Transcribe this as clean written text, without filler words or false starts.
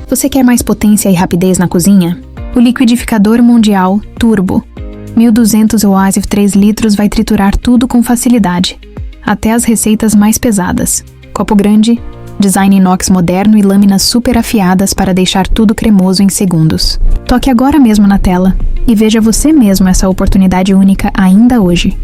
Você quer mais potência e rapidez na cozinha? O liquidificador Mondial Turbo 1200 Oasif 3 litros vai triturar tudo com facilidade, até as receitas mais pesadas. Copo grande, design inox moderno e lâminas super afiadas para deixar tudo cremoso em segundos. Toque agora mesmo na tela e veja você mesmo essa oportunidade única ainda hoje.